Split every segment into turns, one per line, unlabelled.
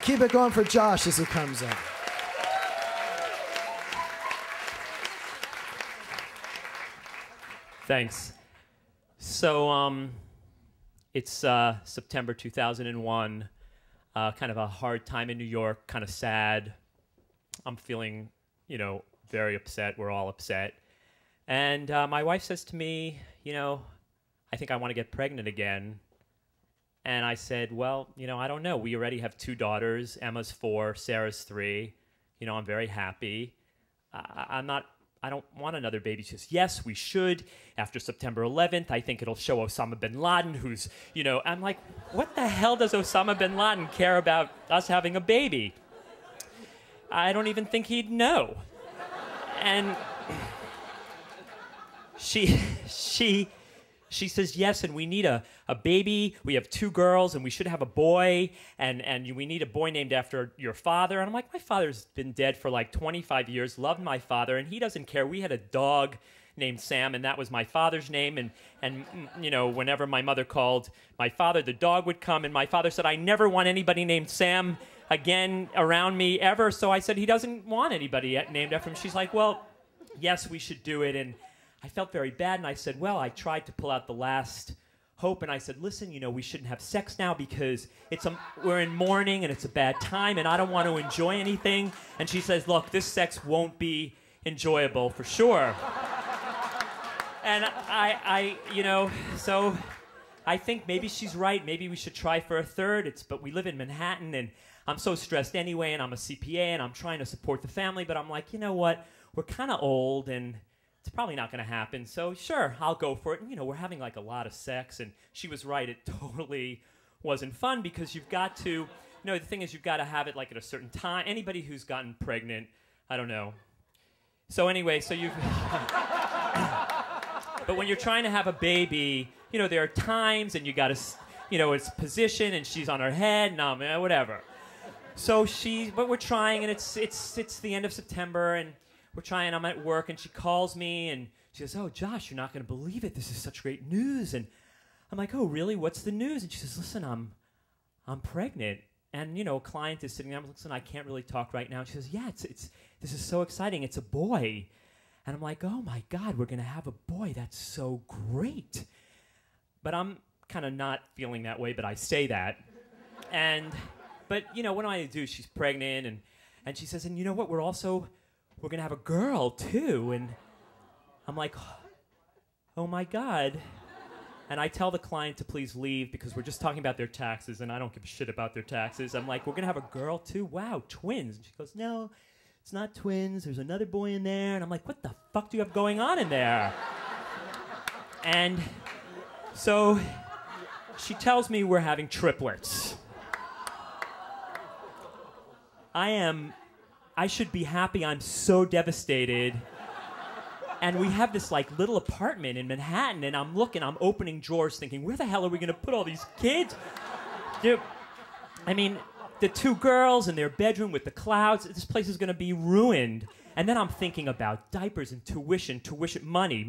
Keep it going for Josh as he comes in.
Thanks. So it's September 2001, kind of a hard time in New York, kind of sad. I'm feeling, very upset. We're all upset. And my wife says to me, I think I want to get pregnant again. And I said, well, I don't know. We already have 2 daughters. Emma's 4, Sarah's 3. I'm very happy. I don't want another baby. She says, yes, we should. After September 11th, I think it'll show Osama bin Laden, who's, I'm like, what the hell does Osama bin Laden care about us having a baby? I don't even think he'd know. And she says, yes, and we need a baby. We have 2 girls, and we should have a boy, and we need a boy named after your father. And I'm like, my father's been dead for like 25 years, loved my father, and he doesn't care. We had a dog named Sam, and that was my father's name. And whenever my mother called my father, the dog would come, and my father said, I never want anybody named Sam again around me ever. So I said, he doesn't want anybody named after him. She's like, well, yes, we should do it. And I felt very bad, and I said, well, I tried to pull out the last hope, and I said, listen, we shouldn't have sex now because we're in mourning, and it's a bad time, and I don't want to enjoy anything. And she says, look, this sex won't be enjoyable for sure. And so I think maybe she's right. Maybe we should try for a third. But we live in Manhattan, and I'm so stressed anyway, and I'm a CPA, and I'm trying to support the family, but I'm like, you know what? We're kind of old, and it's probably not going to happen. So sure, I'll go for it. And, we're having like a lot of sex, and she was right. It totally wasn't fun because you've got to, the thing is you've got to have it like at a certain time. Anybody who's gotten pregnant, I don't know. So anyway, but when you're trying to have a baby, there are times, and you got to, it's position, and she's on her head, and whatever. So but we're trying, and it's the end of September, and we're trying. I'm at work, and she calls me, and she goes, oh, Josh, you're not going to believe it. This is such great news. And I'm like, oh, really? What's the news? And she says, listen, I'm pregnant. And, a client is sitting there. I'm like, listen, I can't really talk right now. And she says, yeah, this is so exciting. It's a boy. And I'm like, oh, my God, we're going to have a boy. That's so great. But I'm kind of not feeling that way, but I say that. But, what am I going to do? She's pregnant, and she says, and you know what? We're going to have a girl, too. And I'm like, oh, my God. And I tell the client to please leave because we're just talking about their taxes, and I don't give a shit about their taxes. I'm like, we're going to have a girl, too? Wow, twins. And she goes, no, it's not twins. There's another boy in there. And I'm like, what the fuck do you have going on in there? And so she tells me we're having triplets. I should be happy. I'm so devastated. And we have this like little apartment in Manhattan, and I'm opening drawers thinking, where the hell are we going to put all these kids? Dude, the 2 girls in their bedroom with the clouds, this place is going to be ruined. And then I'm thinking about diapers and tuition, money.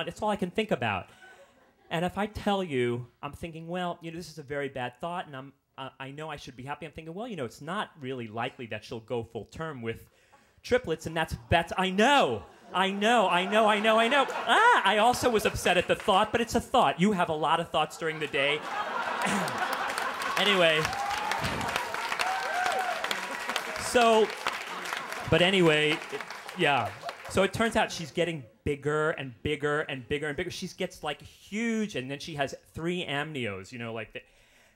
That's all I can think about. And if I tell you, I'm thinking, well, this is a very bad thought, and I know I should be happy. I'm thinking, well, it's not really likely that she'll go full term with triplets, and that's I know. I also was upset at the thought, but it's a thought. You have a lot of thoughts during the day. Anyway. Yeah. So it turns out she's getting bigger and bigger and bigger and bigger. She gets like huge, and then she has 3 amnios,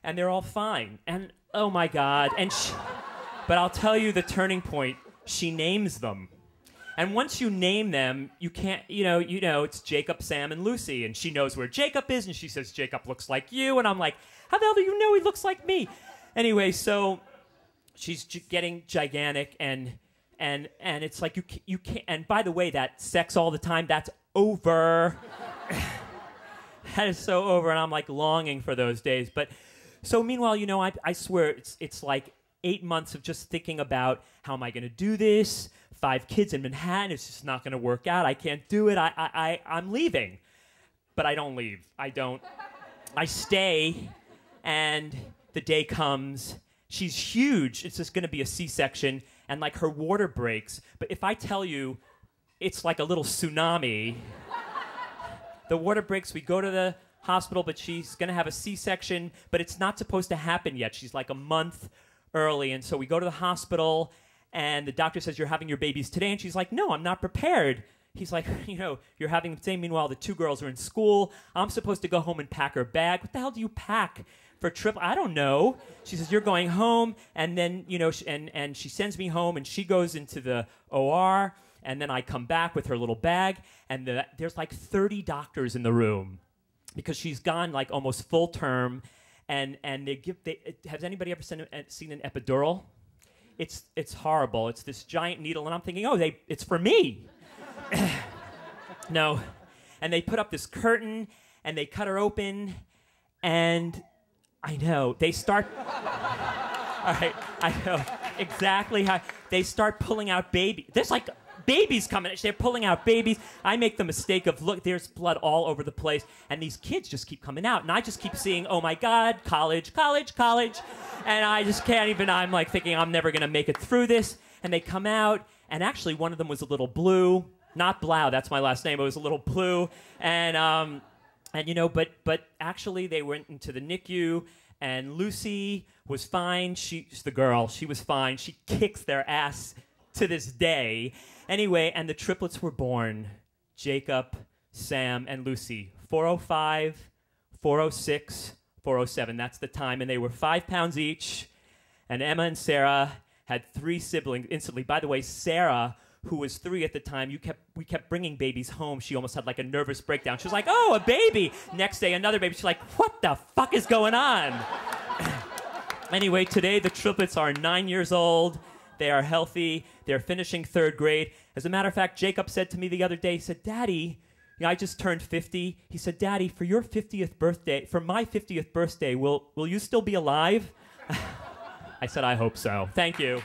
and they're all fine. And oh my God. But I'll tell you the turning point. She names them. And once you name them, you can't, it's Jacob, Sam, and Lucy. And she knows where Jacob is, and she says, Jacob looks like you. And I'm like, how the hell do you know he looks like me? Anyway, so she's getting gigantic, and it's like you can't, and by the way, that sex all the time, that's over. That is so over, and I'm like longing for those days. But so meanwhile, I swear it's like 8 months of just thinking about how am I going to do this? 5 kids in Manhattan, it's just not going to work out. I can't do it. I'm leaving. But I don't leave. I stay, and the day comes, she's huge. It's just going to be a C-section, and like her water breaks. But if I tell you, it's like a little tsunami. The water breaks. We go to the hospital, but she's going to have a C-section, but it's not supposed to happen yet. She's like a month early, and so we go to the hospital, and the doctor says, you're having your babies today, and she's like, no, I'm not prepared. He's like, you're having them today. Meanwhile, the two girls are in school. I'm supposed to go home and pack her bag. What the hell do you pack for triple? I don't know. She says, you're going home, and then, and she sends me home, and she goes into the OR, and then I come back with her little bag, and there's like 30 doctors in the room because she's gone like almost full term, and has anybody ever seen an epidural? It's horrible. It's this giant needle, and I'm thinking, it's for me. No. And they put up this curtain, and they cut her open, and I know, they start... All right, I know exactly how... They start pulling out babies. There's like babies coming. They're pulling out babies. I make the mistake of, look, there's blood all over the place, and these kids just keep coming out, and I just keep seeing, oh my God, college, and I just can't even... I'm like thinking, I'm never going to make it through this, and they come out, and actually one of them was a little blue. Not Blau, that's my last name. It was a little blue, and but actually they went into the NICU, and Lucy was fine. She's the girl. She was fine. She kicks their ass to this day. Anyway, and the triplets were born: Jacob, Sam, and Lucy. 405, 406, 407. That's the time, and they were 5 pounds each. And Emma and Sarah had 3 siblings instantly. By the way, Sarah, who was 3 at the time, we kept bringing babies home. She almost had like a nervous breakdown. She was like, oh, a baby. Next day, another baby. She's like, what the fuck is going on? Anyway, today the triplets are 9 years old. They are healthy. They're finishing 3rd grade. As a matter of fact, Jacob said to me the other day, he said, Daddy, I just turned 50. He said, Daddy, for my 50th birthday, will you still be alive? I said, I hope so. Thank you.